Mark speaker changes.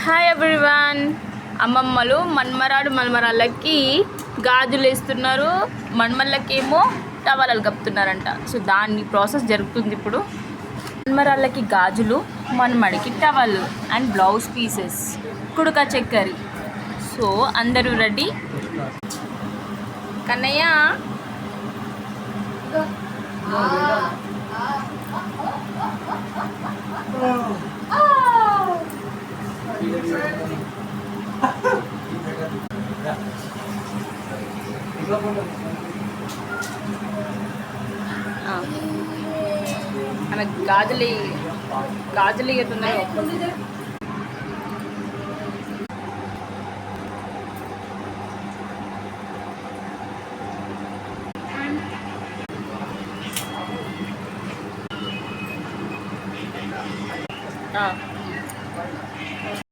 Speaker 1: Hi everyone. అమ్మమ్మలు మన్మరాళ్ళకి గాజులు వేస్తున్నారు, మన్మళ్ళకేమో టవలాలు కప్పుతున్నారంట. సో దాని ప్రాసెస్ జరుగుతుంది ఇప్పుడు. మన్మరాళ్ళకి గాజులు, మన్మడికి టవల్ అండ్ బ్లౌజ్ పీసెస్, కుడుక చక్కరి. సో అందరూ రెడీ. కన్నయ్య మనకు గాజులు ఇస్తున్నాయి.